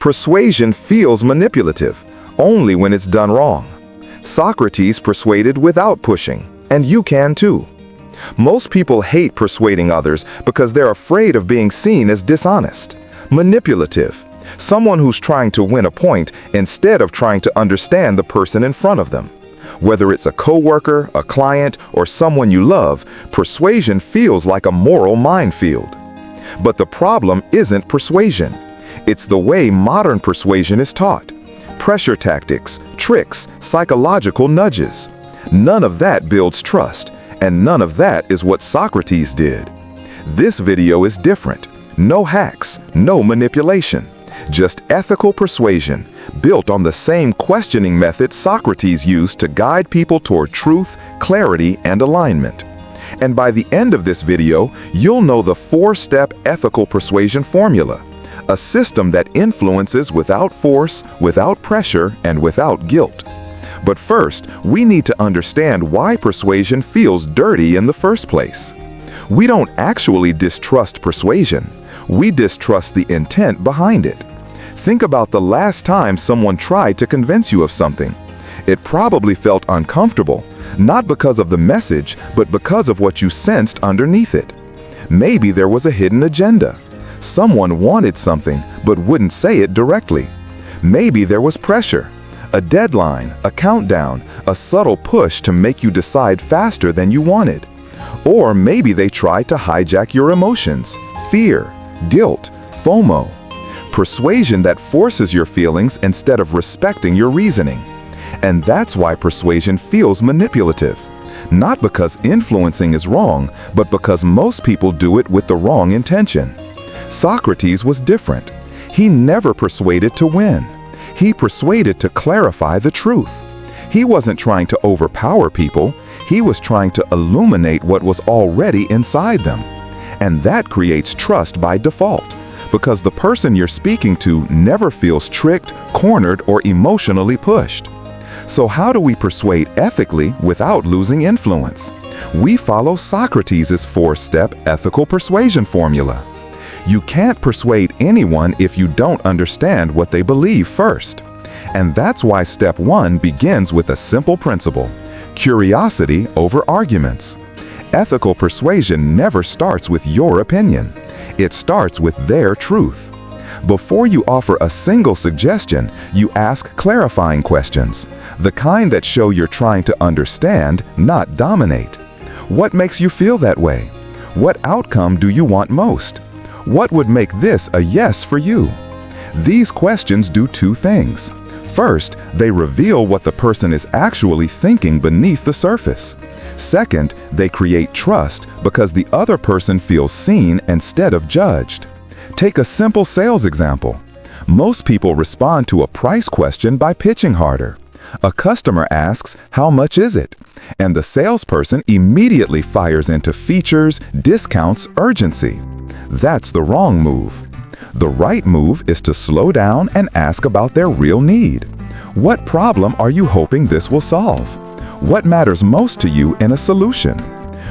Persuasion feels manipulative only when it's done wrong. Socrates persuaded without pushing, and you can too. Most people hate persuading others because they're afraid of being seen as dishonest, manipulative, someone who's trying to win a point instead of trying to understand the person in front of them. Whether it's a coworker, a client, or someone you love, persuasion feels like a moral minefield. But the problem isn't persuasion. It's the way modern persuasion is taught. Pressure tactics, tricks, psychological nudges. None of that builds trust, and none of that is what Socrates did. This video is different. No hacks, no manipulation. Just ethical persuasion, built on the same questioning method Socrates used to guide people toward truth, clarity, and alignment. And by the end of this video, you'll know the 4-step ethical persuasion formula, a system that influences without force, without pressure, and without guilt. But first, we need to understand why persuasion feels dirty in the first place. We don't actually distrust persuasion. We distrust the intent behind it. Think about the last time someone tried to convince you of something. It probably felt uncomfortable, not because of the message, but because of what you sensed underneath it. Maybe there was a hidden agenda. Someone wanted something, but wouldn't say it directly. Maybe there was pressure, a deadline, a countdown, a subtle push to make you decide faster than you wanted. Or maybe they tried to hijack your emotions, fear, guilt, FOMO. Persuasion that forces your feelings instead of respecting your reasoning. And that's why persuasion feels manipulative. Not because influencing is wrong, but because most people do it with the wrong intention. Socrates was different. He never persuaded to win. He persuaded to clarify the truth. He wasn't trying to overpower people. He was trying to illuminate what was already inside them. And that creates trust by default, because the person you're speaking to never feels tricked, cornered, or emotionally pushed. So how do we persuade ethically without losing influence? We follow Socrates' 4-step ethical persuasion formula. You can't persuade anyone if you don't understand what they believe first. And that's why step 1 begins with a simple principle: curiosity over arguments. Ethical persuasion never starts with your opinion. It starts with their truth. Before you offer a single suggestion, you ask clarifying questions, the kind that show you're trying to understand, not dominate. What makes you feel that way? What outcome do you want most? What would make this a yes for you? These questions do 2 things. First, they reveal what the person is actually thinking beneath the surface. Second, they create trust because the other person feels seen instead of judged. Take a simple sales example. Most people respond to a price question by pitching harder. A customer asks, "How much is it?" And the salesperson immediately fires into features, discounts, urgency. That's the wrong move. The right move is to slow down and ask about their real need. What problem are you hoping this will solve? What matters most to you in a solution?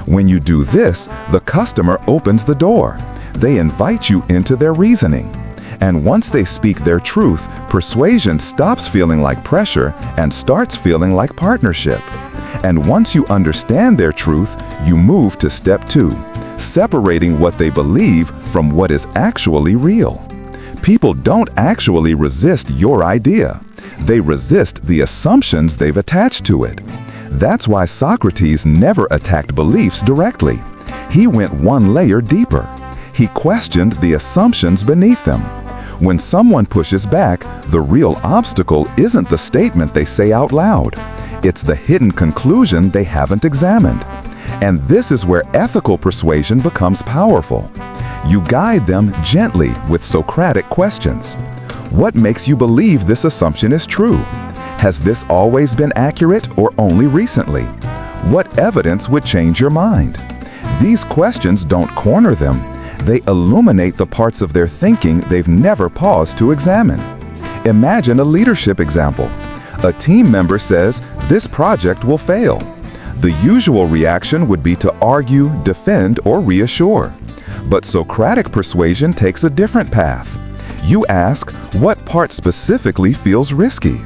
When you do this, the customer opens the door. They invite you into their reasoning. And once they speak their truth, persuasion stops feeling like pressure and starts feeling like partnership. And once you understand their truth, you move to step 2, separating what they believe from what is actually real. People don't actually resist your idea. They resist the assumptions they've attached to it. That's why Socrates never attacked beliefs directly. He went one layer deeper. He questioned the assumptions beneath them. When someone pushes back, the real obstacle isn't the statement they say out loud. It's the hidden conclusion they haven't examined. And this is where ethical persuasion becomes powerful. You guide them gently with Socratic questions. What makes you believe this assumption is true? Has this always been accurate or only recently? What evidence would change your mind? These questions don't corner them. They illuminate the parts of their thinking they've never paused to examine. Imagine a leadership example. A team member says, "This project will fail." The usual reaction would be to argue, defend, or reassure. But Socratic persuasion takes a different path. You ask, what part specifically feels risky?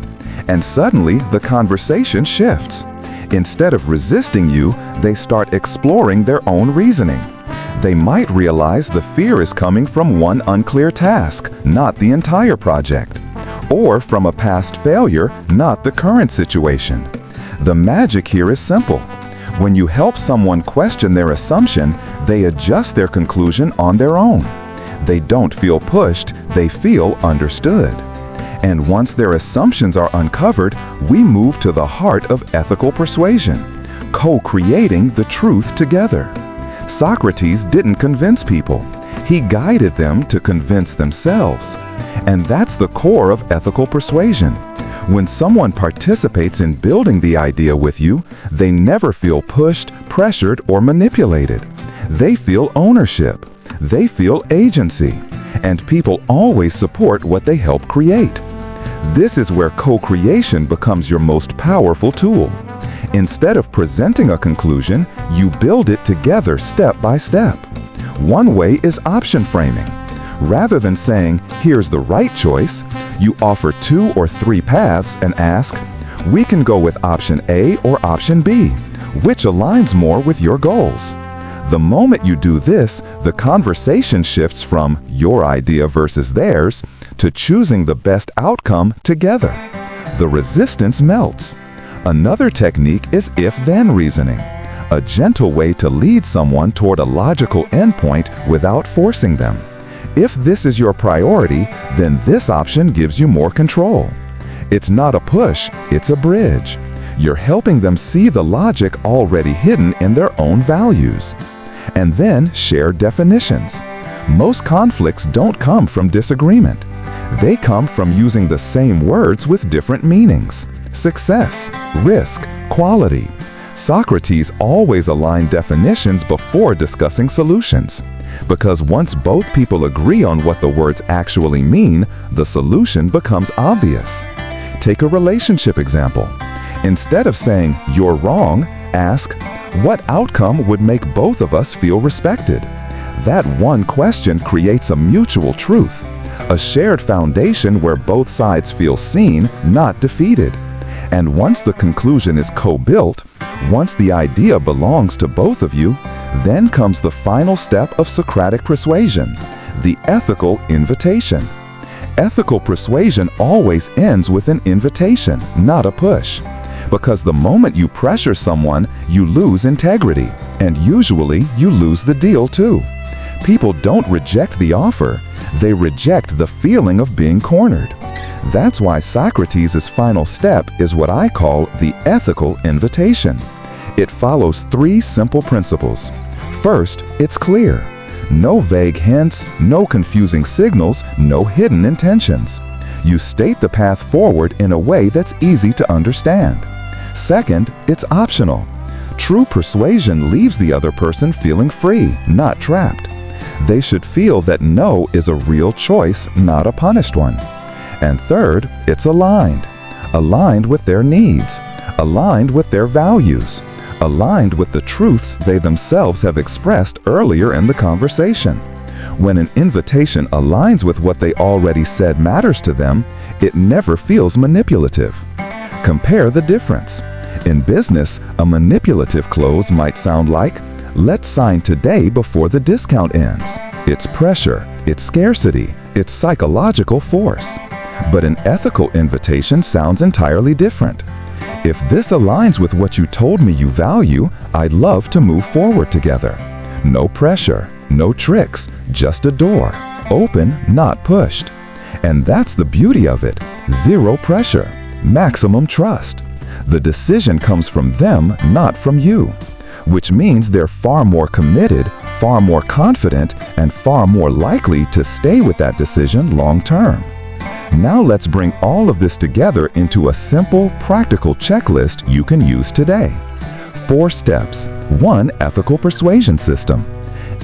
And suddenly, the conversation shifts. Instead of resisting you, they start exploring their own reasoning. They might realize the fear is coming from one unclear task, not the entire project, or from a past failure, not the current situation. The magic here is simple. When you help someone question their assumption, they adjust their conclusion on their own. They don't feel pushed, they feel understood. And once their assumptions are uncovered, we move to the heart of ethical persuasion, co-creating the truth together. Socrates didn't convince people. He guided them to convince themselves. And that's the core of ethical persuasion. When someone participates in building the idea with you, they never feel pushed, pressured, or manipulated. They feel ownership. They feel agency. And people always support what they help create. This is where co-creation becomes your most powerful tool. Instead of presenting a conclusion, you build it together step by step. One way is option framing. Rather than saying, here's the right choice, you offer 2 or 3 paths and ask, we can go with option A or option B. Which aligns more with your goals? The moment you do this, the conversation shifts from your idea versus theirs to choosing the best outcome together. The resistance melts. Another technique is if-then reasoning, a gentle way to lead someone toward a logical endpoint without forcing them. If this is your priority, then this option gives you more control. It's not a push, it's a bridge. You're helping them see the logic already hidden in their own values. And then share definitions. Most conflicts don't come from disagreement. They come from using the same words with different meanings. Success, risk, quality. Socrates always aligned definitions before discussing solutions. Because once both people agree on what the words actually mean, the solution becomes obvious. Take a relationship example. Instead of saying, you're wrong, ask, what outcome would make both of us feel respected? That one question creates a mutual truth, a shared foundation where both sides feel seen, not defeated. And once the conclusion is co-built, once the idea belongs to both of you, then comes the final step of Socratic persuasion, the ethical invitation. Ethical persuasion always ends with an invitation, not a push. Because the moment you pressure someone, you lose integrity, and usually you lose the deal too. People don't reject the offer, they reject the feeling of being cornered. That's why Socrates' final step is what I call the ethical invitation. It follows 3 simple principles. First, it's clear. No vague hints, no confusing signals, no hidden intentions. You state the path forward in a way that's easy to understand. Second, it's optional. True persuasion leaves the other person feeling free, not trapped. They should feel that no is a real choice, not a punished one. And third, it's aligned. Aligned with their needs, aligned with their values, aligned with the truths they themselves have expressed earlier in the conversation. When an invitation aligns with what they already said matters to them, it never feels manipulative. Compare the difference. In business, a manipulative close might sound like, let's sign today before the discount ends. It's pressure, it's scarcity, it's psychological force. But an ethical invitation sounds entirely different. If this aligns with what you told me you value, I'd love to move forward together. No pressure, no tricks, just a door. Open, not pushed. And that's the beauty of it. Zero pressure, maximum trust. The decision comes from them, not from you. Which means they're far more committed, far more confident, and far more likely to stay with that decision long term. Now let's bring all of this together into a simple, practical checklist you can use today. 4 steps. 1 ethical persuasion system.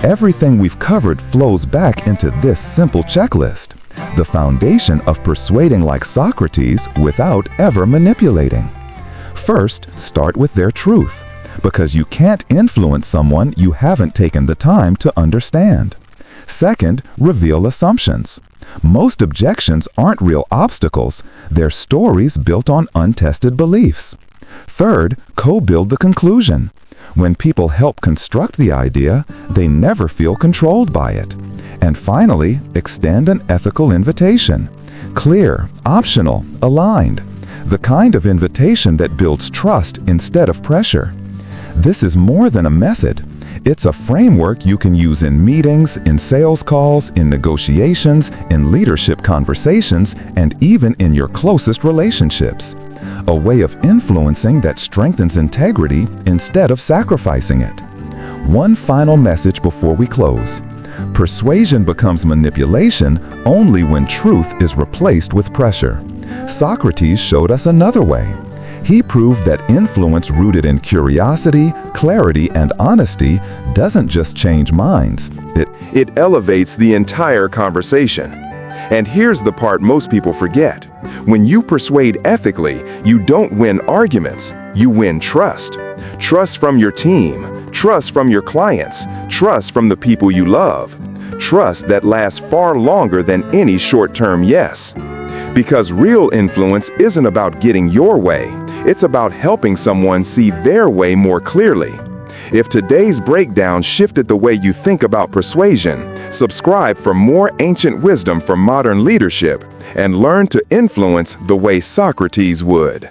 Everything we've covered flows back into this simple checklist, the foundation of persuading like Socrates without ever manipulating. First, start with their truth, because you can't influence someone you haven't taken the time to understand. Second, reveal assumptions. Most objections aren't real obstacles, they're stories built on untested beliefs. Third, co-build the conclusion. When people help construct the idea, they never feel controlled by it. And finally, extend an ethical invitation. Clear, optional, aligned. The kind of invitation that builds trust instead of pressure. This is more than a method. It's a framework you can use in meetings, in sales calls, in negotiations, in leadership conversations, and even in your closest relationships. A way of influencing that strengthens integrity instead of sacrificing it. One final message before we close. Persuasion becomes manipulation only when truth is replaced with pressure. Socrates showed us another way. He proved that influence rooted in curiosity, clarity, and honesty doesn't just change minds. It elevates the entire conversation. And here's the part most people forget. When you persuade ethically, you don't win arguments, you win trust. Trust from your team, trust from your clients, trust from the people you love. Trust that lasts far longer than any short-term yes. Because real influence isn't about getting your way, it's about helping someone see their way more clearly. If today's breakdown shifted the way you think about persuasion, subscribe for more ancient wisdom from modern leadership and learn to influence the way Socrates would.